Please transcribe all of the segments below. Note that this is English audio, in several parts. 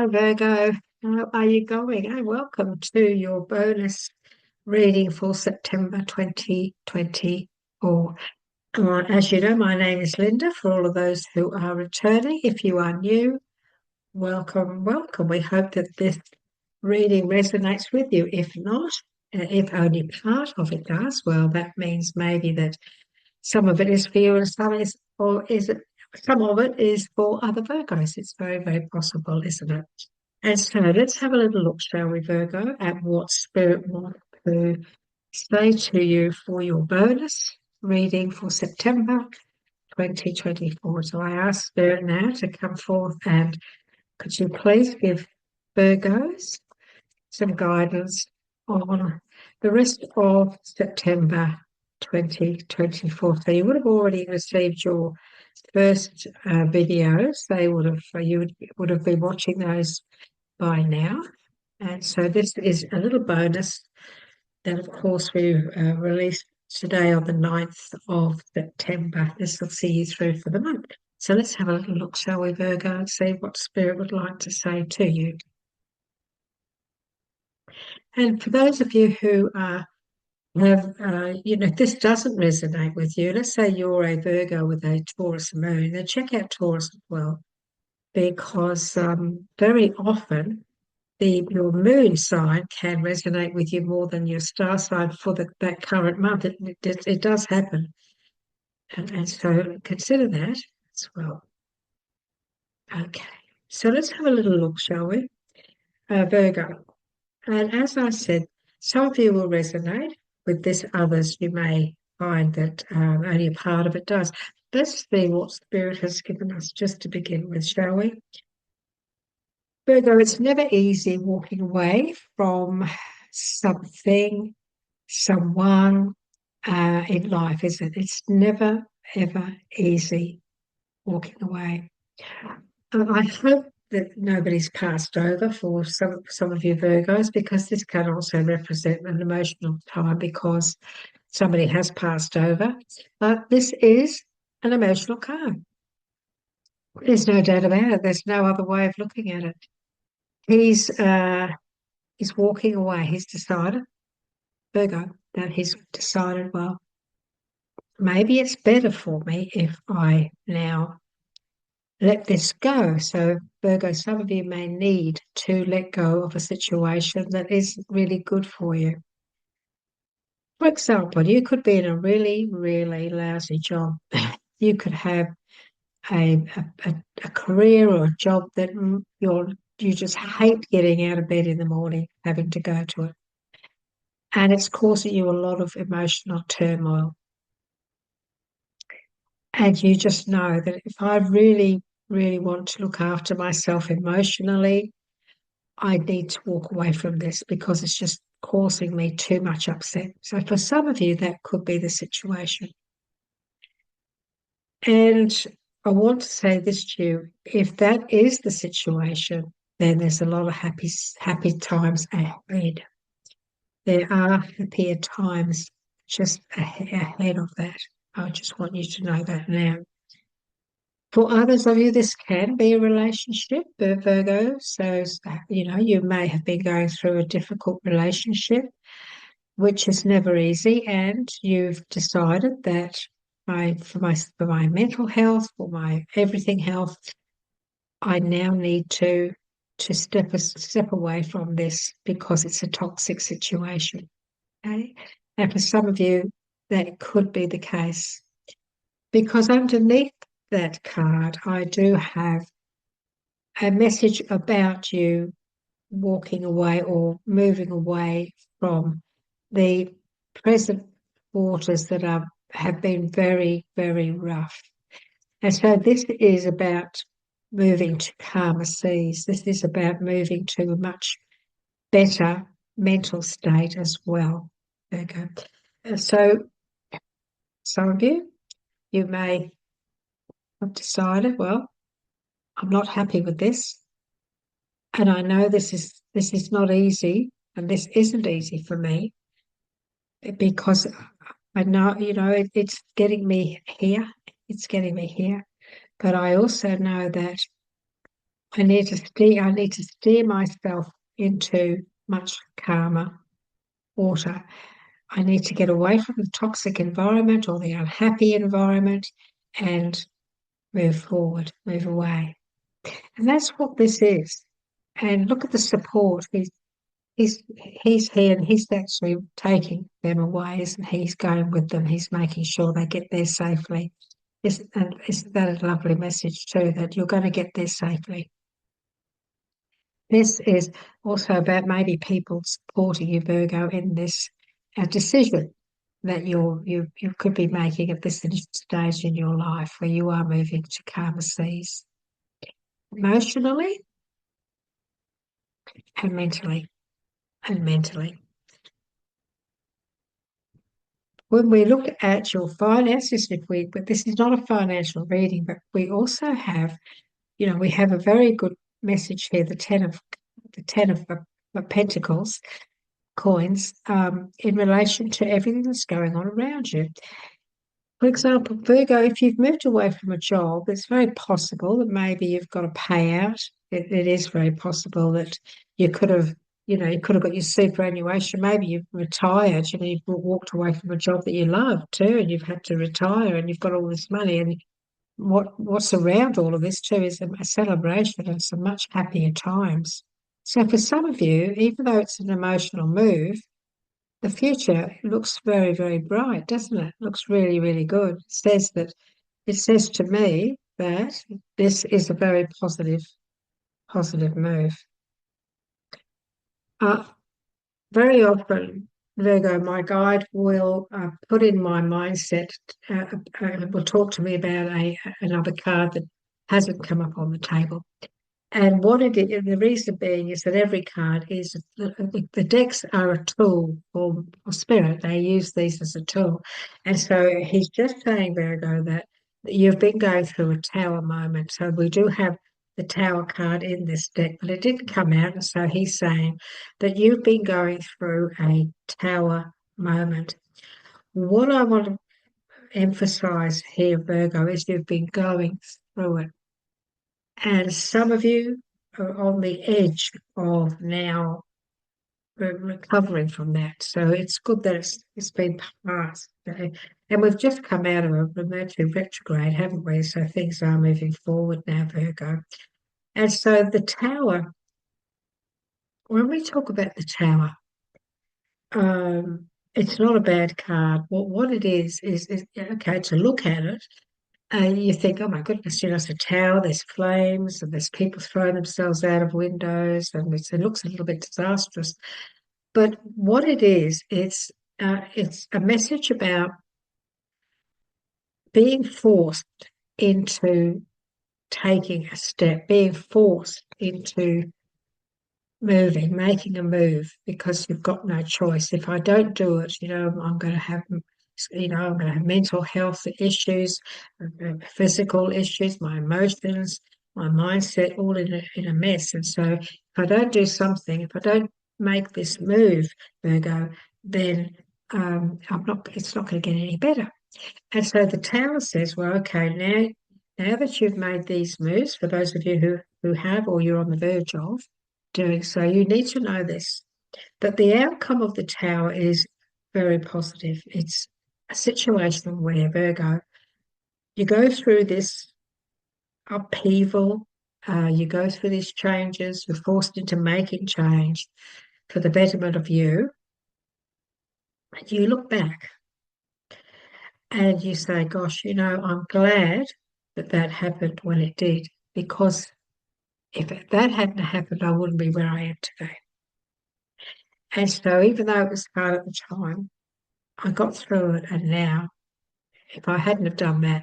Hello, Virgo. How are you going? And welcome to your bonus reading for September 2024. As you know, my name is Linda. For all of those who are returning, if you are new, welcome, welcome. We hope that this reading resonates with you. If not, if only part of it does, well, that means maybe that some of it is for you and some of it is for other Virgos. It's very, very possible, isn't it? And so let's have a little look, shall we, Virgo, at what Spirit wants to say to you for your bonus reading for September 2024. So I ask Spirit now to come forth and could you please give Virgos some guidance on the rest of September 2024. So you would have already received your first videos. You would have been watching those by now. And so this is a little bonus that, of course, we released today on the 9th of September. This will see you through for the month. So let's have a little look, shall we, Virgo, and see what Spirit would like to say to you. And for those of you who if this doesn't resonate with you, let's say you're a Virgo with a Taurus moon, then check out Taurus as well, because very often your moon sign can resonate with you more than your star sign for that current month. It does happen. And so consider that as well. Okay, so let's have a little look, shall we? Virgo. And as I said, some of you will resonate with this, others you may find that only a part of it does. Let's see what Spirit has given us just to begin with, shall we? Virgo, it's never easy walking away from something, someone in life, is it? It's never, ever easy walking away. I hope that nobody's passed over for some of you Virgos, because this can also represent an emotional time because somebody has passed over. But this is an emotional card. There's no doubt about it. There's no other way of looking at it. He's walking away. He's decided, Virgo, that he's decided, well, maybe it's better for me if I now let this go. So, Virgo, some of you may need to let go of a situation that isn't really good for you. For example, you could be in a really, really lousy job. You could have a career or a job that you just hate getting out of bed in the morning, having to go to it. And it's causing you a lot of emotional turmoil. And you just know that if I really, really want to look after myself emotionally, I need to walk away from this because it's just causing me too much upset. So for some of you, that could be the situation. And I want to say this to you, if that is the situation, then there's a lot of happy times ahead. There are happier times just ahead of that. I just want you to know that now. For others of you, this can be a relationship, Virgo. So, you may have been going through a difficult relationship, which is never easy, and you've decided that for my mental health, for my everything health, I now need to step away from this because it's a toxic situation. Okay, and for some of you, that could be the case, because underneath that card, I do have a message about you walking away or moving away from the present waters that have been very, very rough. And so this is about moving to calmer seas. This is about moving to a much better mental state as well. Okay. So some of you may have decided, well, I'm not happy with this. And I know this is not easy, and this isn't easy for me, because I know, it's getting me here. It's getting me here. But I also know that I need to steer myself into much calmer water. I need to get away from the toxic environment or the unhappy environment and move forward, move away. And that's what this is. And look at the support. He's here and he's actually taking them away, isn't he? He's going with them. He's making sure they get there safely. Isn't that a lovely message too, that you're going to get there safely? This is also about maybe people supporting you, Virgo, in this decision that you could be making at this stage in your life where you are moving to calmer seas, emotionally and mentally and mentally. When we look at your finances, but this is not a financial reading, but we also have, we have a very good message here, the ten of Pentacles coins, in relation to everything that's going on around you. For example, Virgo, if you've moved away from a job, it's very possible that maybe you've got a payout. It is very possible that you could have, you could have got your superannuation. Maybe you've retired, you've walked away from a job that you loved too, and you've had to retire and you've got all this money. And what's around all of this too is a celebration and some much happier times. So for some of you, even though it's an emotional move, the future looks very, very bright, doesn't it? Looks really, really good. It says to me that this is a very positive move. Very often, Virgo, my guide will put in my mindset, will talk to me about another card that hasn't come up on the table. And what it is, the reason being is that every card is the decks are a tool for spirit. They use these as a tool. And so he's just saying, Virgo, that you've been going through a tower moment. So we do have the tower card in this deck, but it didn't come out. And so he's saying that you've been going through a tower moment. What I want to emphasize here, Virgo, is you've been going through it. And some of you are on the edge of now recovering from that. So it's good that it's been passed. Okay? And we've just come out of a Mercury retrograde, haven't we? So things are moving forward now, Virgo. And so the tower, when we talk about the tower, it's not a bad card. What it is okay, to look at it, and you think, oh my goodness, it's a tower, there's flames, and there's people throwing themselves out of windows, and it looks a little bit disastrous. But what it is, it's a message about being forced into taking a step, being forced into moving, making a move because you've got no choice. If I don't do it, I'm going to have, I'm going to have mental health issues, physical issues, my emotions, my mindset, all in a mess. And so if I don't do something, if I don't make this move, Virgo, then it's not going to get any better. And so the tower says, well, okay, now that you've made these moves, for those of you who have or you're on the verge of doing so, you need to know this, that the outcome of the tower is very positive. It's a situation where, Virgo, you go through this upheaval, you go through these changes, you're forced into making change for the betterment of you. And you look back and you say, gosh, I'm glad that happened when it did, because if that hadn't happened, I wouldn't be where I am today. And so even though it was hard at the time, I got through it. And now, if I hadn't have done that,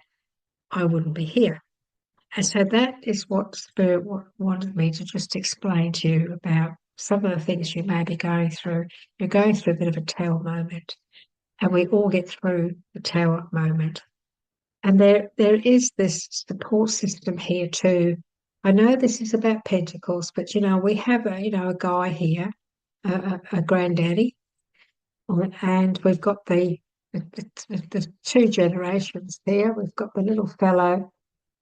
I wouldn't be here. And so that is what Spirit wanted me to just explain to you about some of the things you may be going through. You're going through a bit of a tower moment, and we all get through the tower moment. And there is this support system here too. I know this is about Pentacles, but we have a guy here, a granddaddy, and we've got the two generations here. We've got the little fellow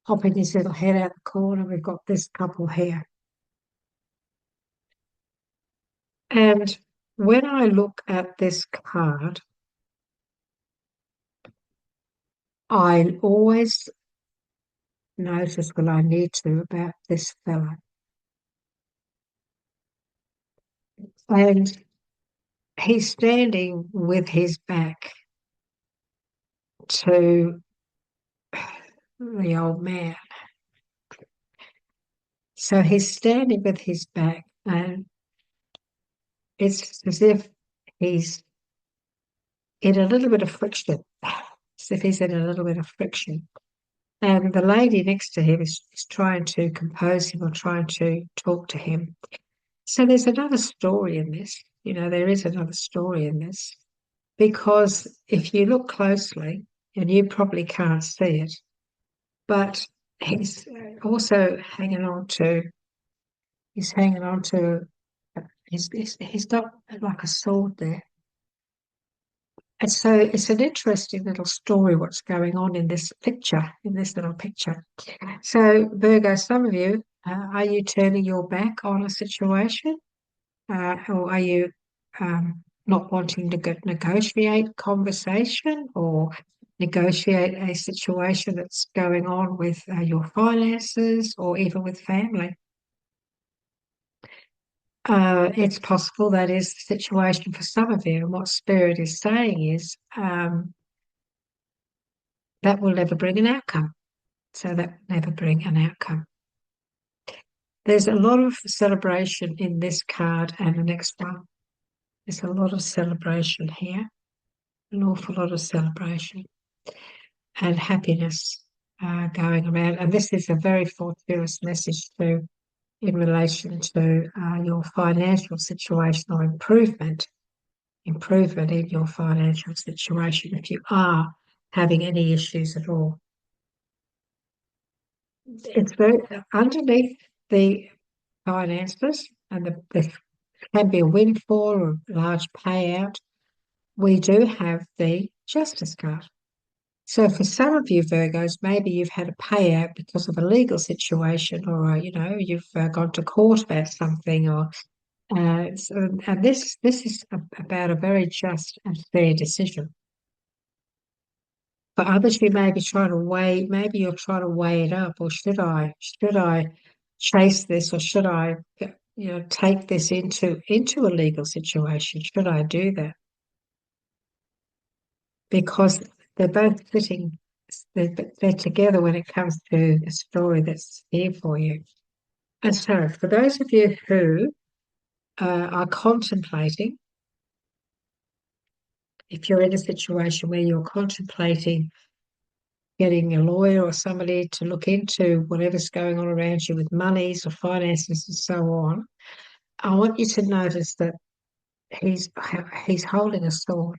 popping his little head out the corner. We've got this couple here. And when I look at this card, I always notice what I need to about this fella. And he's standing with his back to the old man. So he's standing with his back, and it's as if he's in a little bit of friction. As if he's in a little bit of friction. And the lady next to him is trying to compose him or trying to talk to him. So there's another story in this. There is another story in this. Because if you look closely, and you probably can't see it, but he's also hanging on to, he's hanging on to, he's got like a sword there. And so it's an interesting little story what's going on in this picture, in this little picture. So Virgo, some of you, are you turning your back on a situation? Or are you not wanting to negotiate conversation or negotiate a situation that's going on with your finances or even with family? It's possible that is the situation for some of you. And what Spirit is saying is that will never bring an outcome. So that will never bring an outcome. There's a lot of celebration in this card and the next one. There's a lot of celebration here, an awful lot of celebration and happiness going around. And this is a very fortuitous message too in relation to your financial situation or improvement in your financial situation if you are having any issues at all. It's very underneath the finances, and there can be a windfall or a large payout. We do have the Justice card. So for some of you Virgos, maybe you've had a payout because of a legal situation, or you've gone to court about something, or and this is about a very just and fair decision. For others, you may be trying to weigh. Maybe you're trying to weigh it up, or should I chase this, or should I take this into a legal situation? Should I do that? Because they're both sitting, they're together when it comes to a story that's here for you. And so, for those of you who are contemplating, if you're in a situation where you're contemplating getting a lawyer or somebody to look into whatever's going on around you with monies or finances and so on, I want you to notice that he's holding a sword.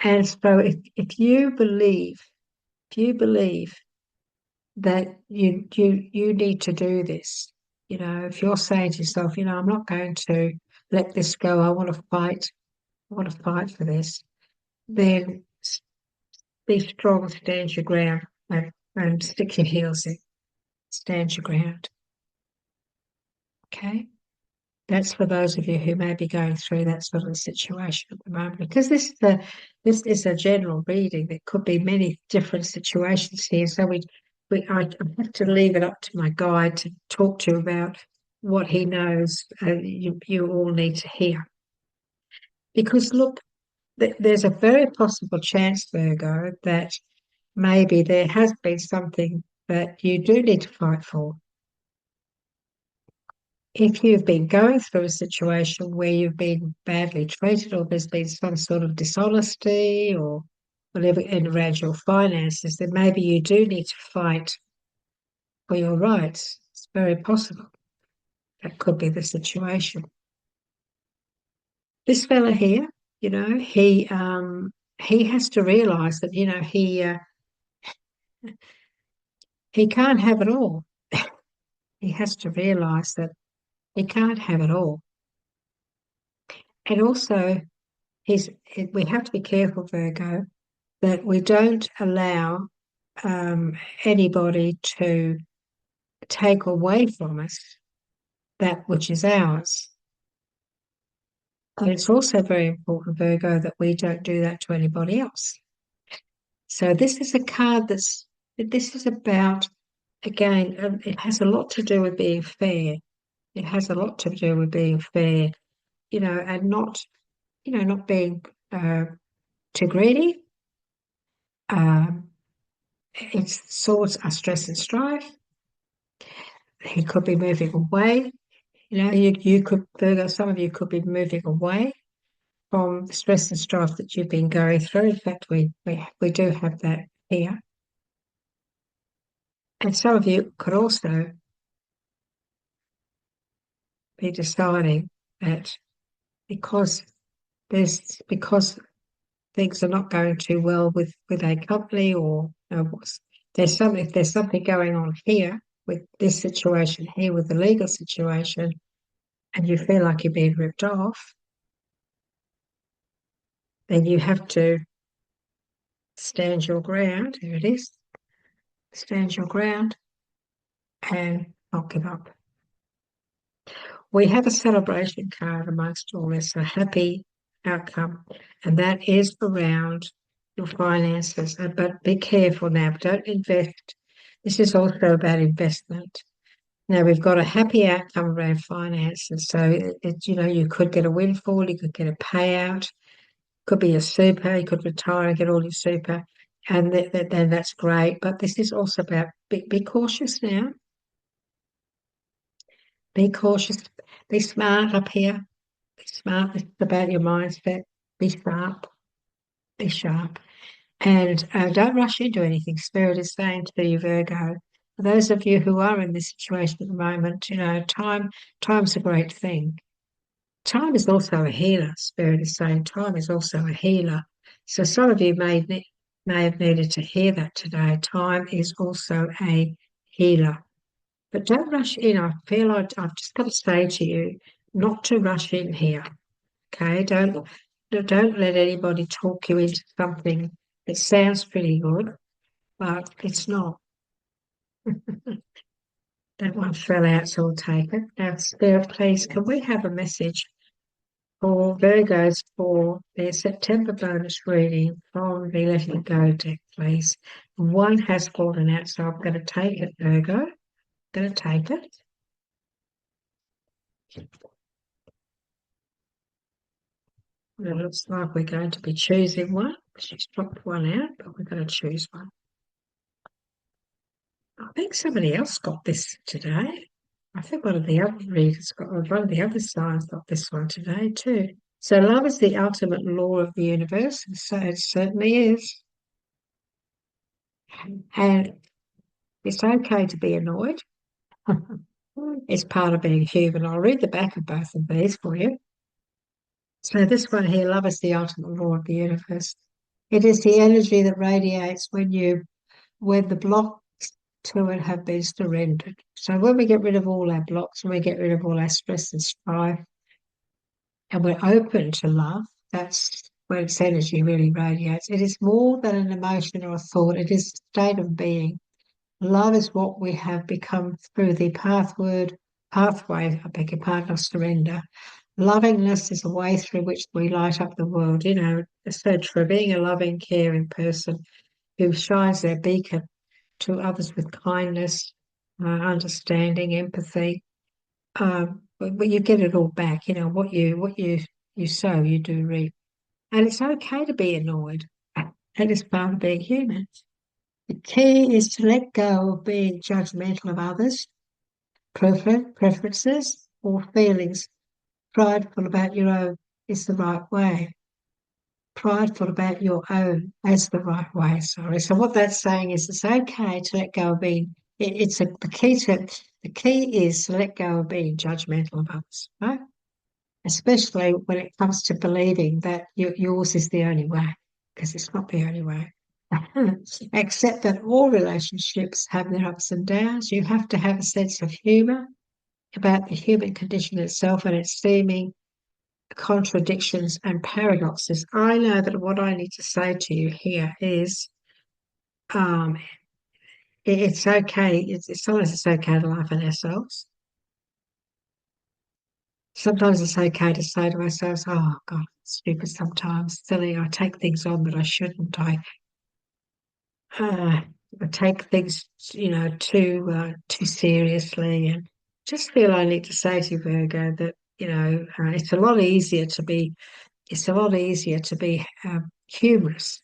And so if you believe that you need to do this, if you're saying to yourself, I'm not going to let this go, I want to fight for this, then be strong, stand your ground, and stick your heels in, stand your ground. Okay? That's for those of you who may be going through that sort of situation at the moment, because this is a general reading. There could be many different situations here, so I have to leave it up to my guide to talk to you about what he knows you all need to hear. Because look, there's a very possible chance, Virgo, that maybe there has been something that you do need to fight for. If you've been going through a situation where you've been badly treated, or there's been some sort of dishonesty or whatever around your finances, then maybe you do need to fight for your rights. It's very possible. That could be the situation. This fella here, he has to realise that, he can't have it all. He has to realise that he can't have it all. And also, we have to be careful, Virgo, that we don't allow anybody to take away from us that which is ours. And it's also very important, Virgo, that we don't do that to anybody else. So this is a card this is about, again, it has a lot to do with being fair. It has a lot to do with being fair, and not being too greedy. Its swords are stress and strife. He could be moving away. You could, Virgo, some of you could be moving away from the stress and strife that you've been going through. In fact, we do have that here. And some of you could also be deciding that because things are not going too well with a company, or there's something going on here with this situation here with the legal situation, and you feel like you're being ripped off, then you have to stand your ground. Here it is. Stand your ground and not give up. We have a celebration card amongst all this, a happy outcome, and that is around your finances. But be careful now, don't invest. This is also about investment. Now we've got a happy outcome around finances, so you could get a windfall, you could get a payout, could be a super, you could retire and get all your super, and then that's great. But this is also about be cautious now. Be cautious. Be smart up here. Be smart. It's about your mindset. Be sharp. Be sharp. And don't rush into anything. Spirit is saying to you, Virgo. For those of you who are in this situation at the moment, time's a great thing. Time is also a healer. Spirit is saying time is also a healer. So some of you may have needed to hear that today. Time is also a healer. But don't rush in. I feel like I've just got to say to you not to rush in here. Okay? Don't let anybody talk you into something that sounds pretty good, but it's not. That one fell out, so we'll take it. Now, Spirit, please, can we have a message for Virgos for their September bonus reading from the Let It Go deck, please? One has fallen out, so I'm going to take it, Virgo. Going to take it. It looks like we're going to be choosing one. She's dropped one out, but we're going to choose one. I think somebody else got this today. I think one of the other readers one of the other signs got this one today too. So love is the ultimate law of the universe, and so it certainly is. And it's okay to be annoyed. It's part of being human. I'll read the back of both of these for you. So this one here, love is the ultimate law of the universe. It is the energy that radiates when the blocks to it have been surrendered. So when we get rid of all our blocks, when we get rid of all our stress and strife, and we're open to love, that's when its energy really radiates. It is more than an emotion or a thought. It is a state of being. Love is what we have become through the pathway, I beg your pardon, of surrender. Lovingness is a way through which we light up the world. It's so true. Being a loving, caring person who shines their beacon to others with kindness, understanding, empathy. But you get it all back. What you sow, you do reap. And it's okay to be annoyed. That is part of being human. The key is to let go of being judgmental of others, preferences, or feelings. Prideful about your own is the right way. Prideful about your own as the right way. Sorry. So what that's saying is it's okay to let go of being. The key is to let go of being judgmental of others, right? Especially when it comes to believing that yours is the only way, because it's not the only way. Accept that all relationships have their ups and downs. You have to have a sense of humour about the human condition itself and its seeming contradictions and paradoxes. I know that what I need to say to you here is it's okay. Sometimes it's okay to laugh at ourselves. Sometimes it's okay to say to ourselves, "Oh God, stupid." Sometimes silly. I take things on that I shouldn't. Uh, I take things, too seriously, and just feel I need to say to you, Virgo, that it's a lot easier to be. It's a lot easier to be humorous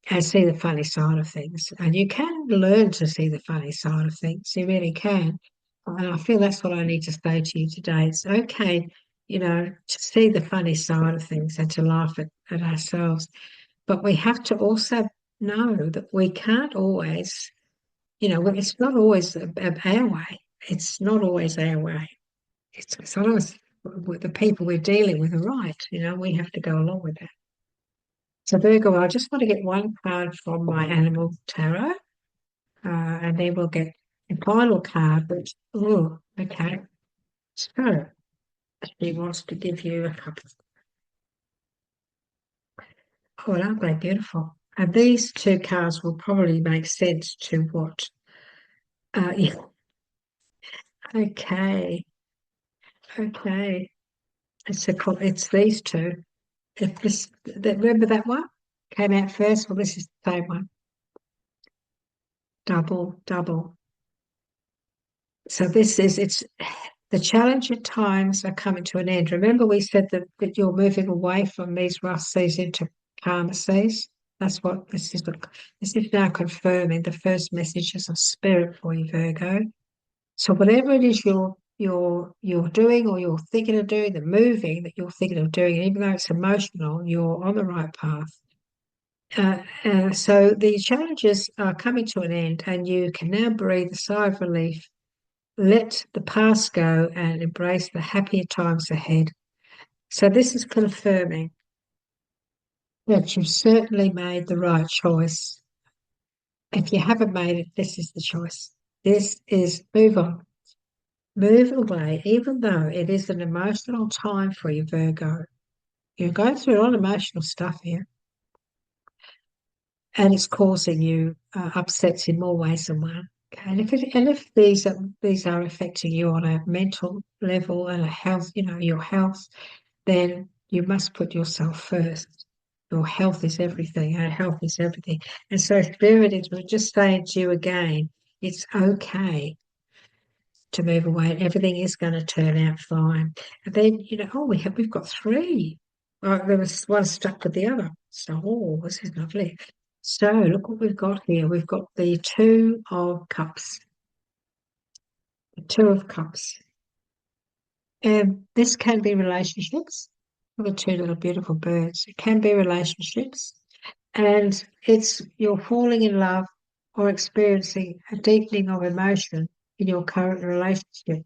and see the funny side of things. And you can learn to see the funny side of things. You really can. And I feel that's what I need to say to you today. It's okay, to see the funny side of things and to laugh at ourselves. But we have to also know that we can't always, it's not always our way. It's not always our way. It's sometimes with the people we're dealing with are right. We have to go along with that. So Virgo, I just want to get one card from my animal tarot, and then we'll get the final card, which, oh, okay. So she wants to give you a couple. Oh, aren't they beautiful? And these two cards will probably make sense to what. Yeah. Okay. Okay. It's these two. If remember that one came out first. Well, this is the same one. Double, double. So it's the challenging times are coming to an end. Remember, we said that you're moving away from these rough seas into calmer seas. That's what this is. This is now confirming the first messages of spirit for you, Virgo. So whatever it is you're doing or you're thinking of doing, the moving that you're thinking of doing, even though it's emotional, you're on the right path. So the challenges are coming to an end, and you can now breathe a sigh of relief. Let the past go and embrace the happier times ahead. So this is confirming that you've certainly made the right choice. If you haven't made it, this is the choice. This is move on. Move away, even though it is an emotional time for you, Virgo. You're going through a lot of emotional stuff here, and it's causing you upsets in more ways than one. Okay, and if these are affecting you on a mental level and a health, your health, then you must put yourself first. Your health is everything. Our health is everything. And so Spirit is we're just saying to you again, it's okay to move away. Everything is going to turn out fine. And then, we've got three. There was one stuck with the other. So, this is lovely. So look what we've got here. We've got the Two of Cups. The Two of Cups. And this can be relationships. The two little beautiful birds. It can be relationships. And it's you're falling in love or experiencing a deepening of emotion in your current relationship.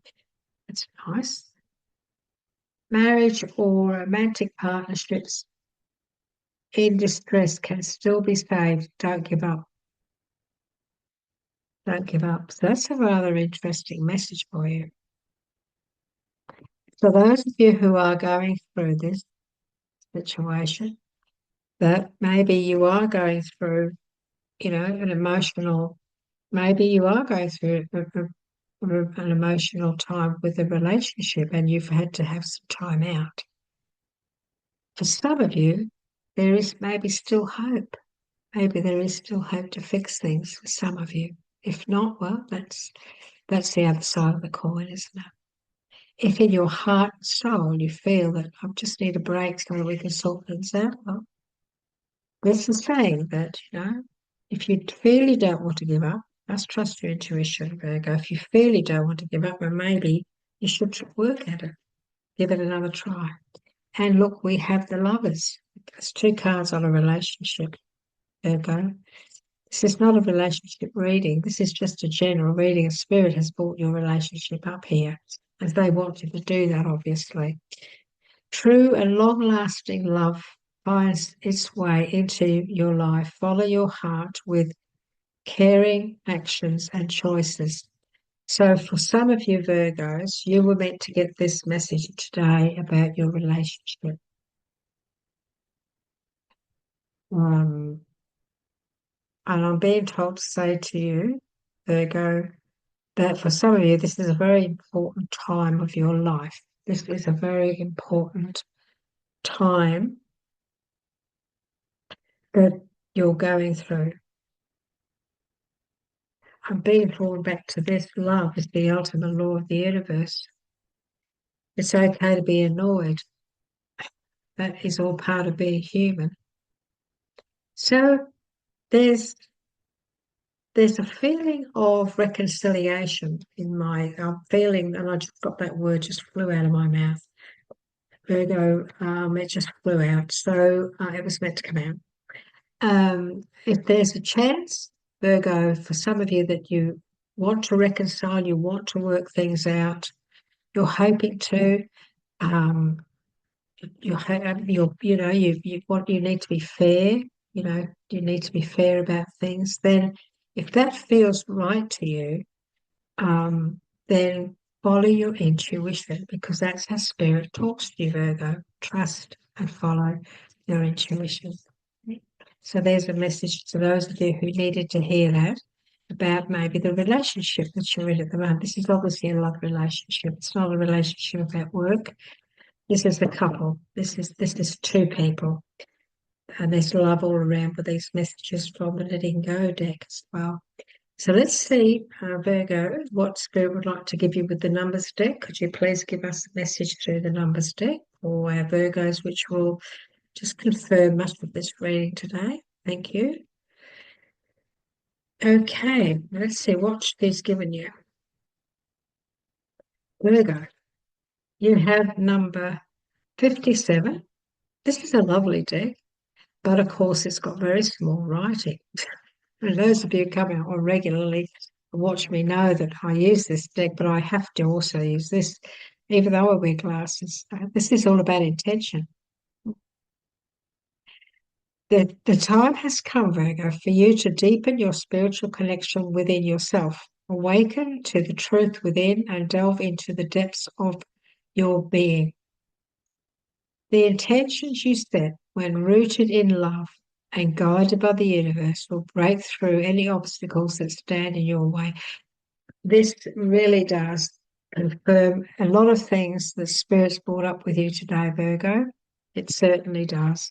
That's nice. Marriage or romantic partnerships in distress can still be saved. Don't give up. Don't give up. So that's a rather interesting message for you. For those of you who are going through this situation, that maybe you are going through, an emotional, maybe you are going through an emotional time with a relationship and you've had to have some time out. For some of you, there is maybe still hope. Maybe there is still hope to fix things for some of you. If not, well, that's the other side of the coin, isn't it? If in your heart and soul you feel that I just need a break so that we can sort things out, well, this is saying that, if you feel you don't want to give up, just trust your intuition, Virgo. If you feel you don't want to give up, then maybe you should work at it. Give it another try. And look, we have the Lovers. There's two cards on a relationship, Virgo. This is not a relationship reading. This is just a general reading. A spirit has brought your relationship up here, as they want you to do that, obviously. True and long-lasting love finds its way into your life. Follow your heart with caring actions and choices. So for some of you Virgos, you were meant to get this message today about your relationship. And I'm being told to say to you Virgo, that for some of you, this is a very important time of your life. This is a very important time that you're going through. I'm being drawn back to this. Love is the ultimate law of the universe. It's okay to be annoyed. That is all part of being human. So there's a feeling of reconciliation in my feeling, and I just got that word just flew out of my mouth. Virgo, it just flew out. So it was meant to come out. If there's a chance, Virgo, for some of you that you want to reconcile, you want to work things out, you're hoping to, um, you need to be fair, you need to be fair about things. Then, if that feels right to you, then follow your intuition because that's how spirit talks to you, Virgo. Trust and follow your intuition. So there's a message to those of you who needed to hear that about maybe the relationship that you're in at the moment. This is obviously a love relationship. It's not a relationship about work. This is a couple. This is two people. And there's love all around with these messages from the Letting Go deck as well. So let's see, Virgo, what Spirit would like to give you with the numbers deck. Could you please give us a message through the numbers deck for our Virgos, which will just confirm much of this reading today. Thank you. Okay, let's see what she's given you. Virgo, you have number 57. This is a lovely deck, but of course it's got very small writing. And those of you who come out on regularly watch me know that I use this deck, but I have to also use this, even though I wear glasses. This is all about intention. The time has come, Virgo, for you to deepen your spiritual connection within yourself. Awaken to the truth within and delve into the depths of your being. The intentions you set when rooted in love and guided by the universe will break through any obstacles that stand in your way. This really does confirm a lot of things that Spirit's brought up with you today, Virgo. It certainly does.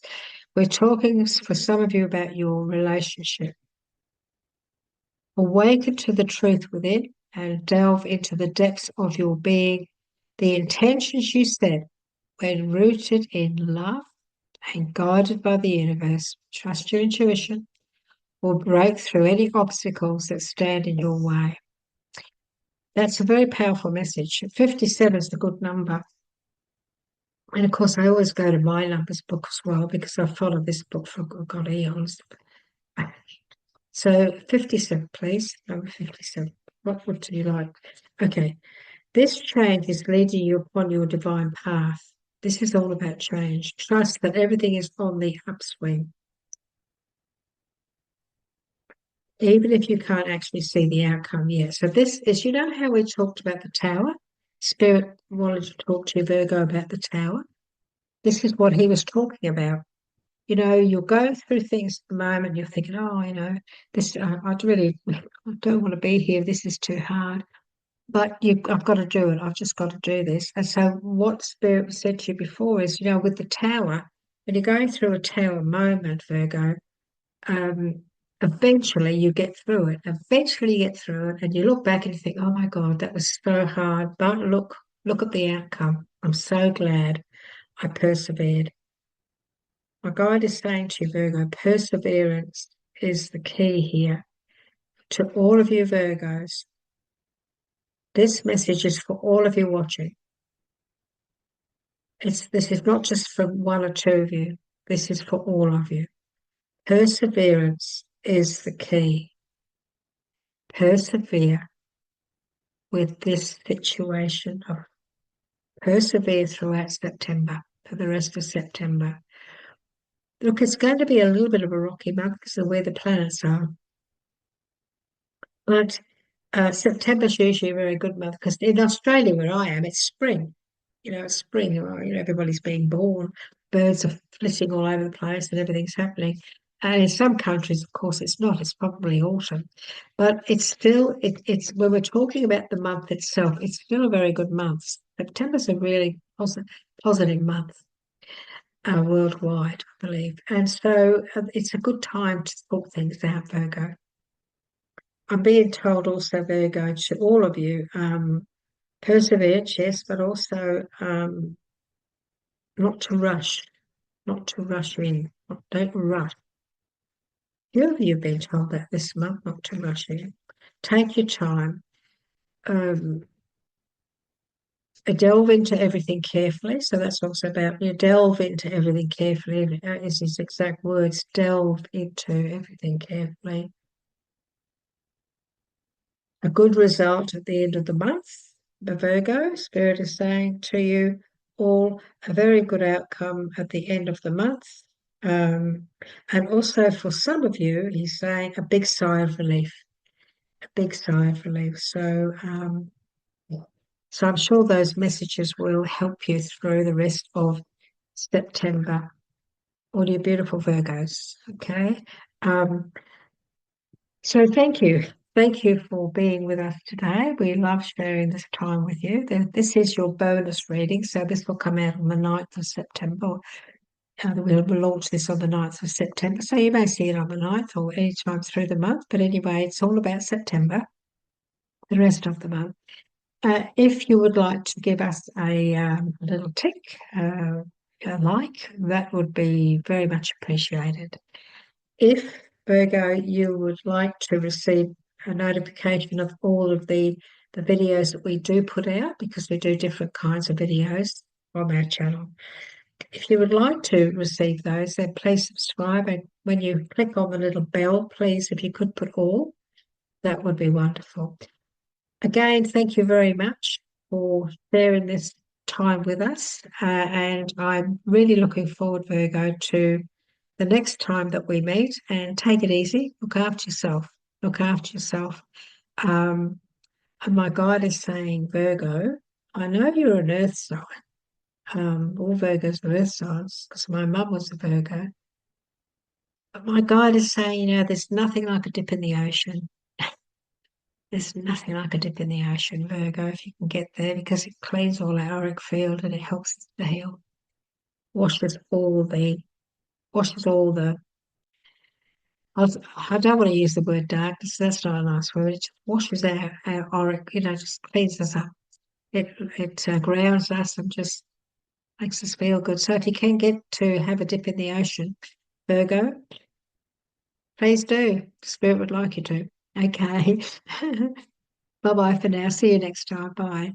We're talking for some of you about your relationship. Awaken to the truth within and delve into the depths of your being. The intentions you set when rooted in love and guided by the universe, trust your intuition, will break through any obstacles that stand in your way. That's a very powerful message. 57 is the good number. And of course, I always go to my numbers book as well because I've followed this book for, God, eons. So 57, please. Number 57. What would you like? Okay. This change is leading you upon your divine path. This is all about change. Trust that everything is on the upswing. Even if you can't actually see the outcome yet. So this is, how we talked about the tower? Spirit wanted to talk to you, Virgo, about the tower. This is what he was talking about. You're going through things at the moment, you're thinking, this, I don't want to be here. This is too hard. But I've got to do it. I've just got to do this. And so what Spirit said to you before is, with the tower, when you're going through a tower moment, Virgo, eventually you get through it. Eventually you get through it and you look back and you think, oh my God, that was so hard. But look at the outcome. I'm so glad I persevered. My guide is saying to you, Virgo, perseverance is the key here. To all of you Virgos, this message is for all of you watching. This is not just for one or two of you. This is for all of you. Perseverance is the key. Persevere with this situation. Persevere throughout September, for the rest of September. Look, it's going to be a little bit of a rocky month because of where the planets are. But September's usually a very good month because in Australia, where I am, it's spring. It's spring. Everybody's being born. Birds are flitting all over the place and everything's happening. And in some countries, of course, it's not. It's probably autumn, but it's still it's when we're talking about the month itself, it's still a very good month. September's a really positive month worldwide, I believe, and so it's a good time to sort things out, Virgo. I'm being told also, Virgo, to all of you, perseverance, yes, but also not to rush, not to rush in. Don't rush. Who have you been told that this month not to rush in? Take your time. Um, delve into everything carefully. So that's also about you delve into everything carefully. Is his exact words? Delve into everything carefully. A good result at the end of the month. The Virgo Spirit is saying to you all a very good outcome at the end of the month. And also for some of you, he's saying a big sigh of relief. A big sigh of relief. So I'm sure those messages will help you through the rest of September. All you beautiful Virgos, okay? Um, so thank you. Thank you for being with us today. We love sharing this time with you. This is your bonus reading, so this will come out on the 9th of September. We'll launch this on the 9th of September, so you may see it on the 9th or any time through the month. But anyway, it's all about September, the rest of the month. If you would like to give us a little tick, a like, that would be very much appreciated. If, Virgo, you would like to receive a notification of all of the videos that we do put out, because we do different kinds of videos on our channel. If you would like to receive those, then please subscribe. And when you click on the little bell, please, if you could put all, that would be wonderful. Again, thank you very much for sharing this time with us. And I'm really looking forward, Virgo, to the next time that we meet. And take it easy. Look after yourself. Look after yourself. And my guide is saying, Virgo, I know you're an earth sign. All Virgos are earth signs because my mum was a Virgo. But my guide is saying, there's nothing like a dip in the ocean. There's nothing like a dip in the ocean, Virgo, if you can get there, because it cleans all our auric field and it helps us to heal. Washes all the, I don't want to use the word dark because that's not a nice word. It just washes our auric, just cleans us up. It grounds us and just makes us feel good. So if you can get to have a dip in the ocean, Virgo, please do. Spirit would like you to. Okay. Bye-bye for now. See you next time. Bye.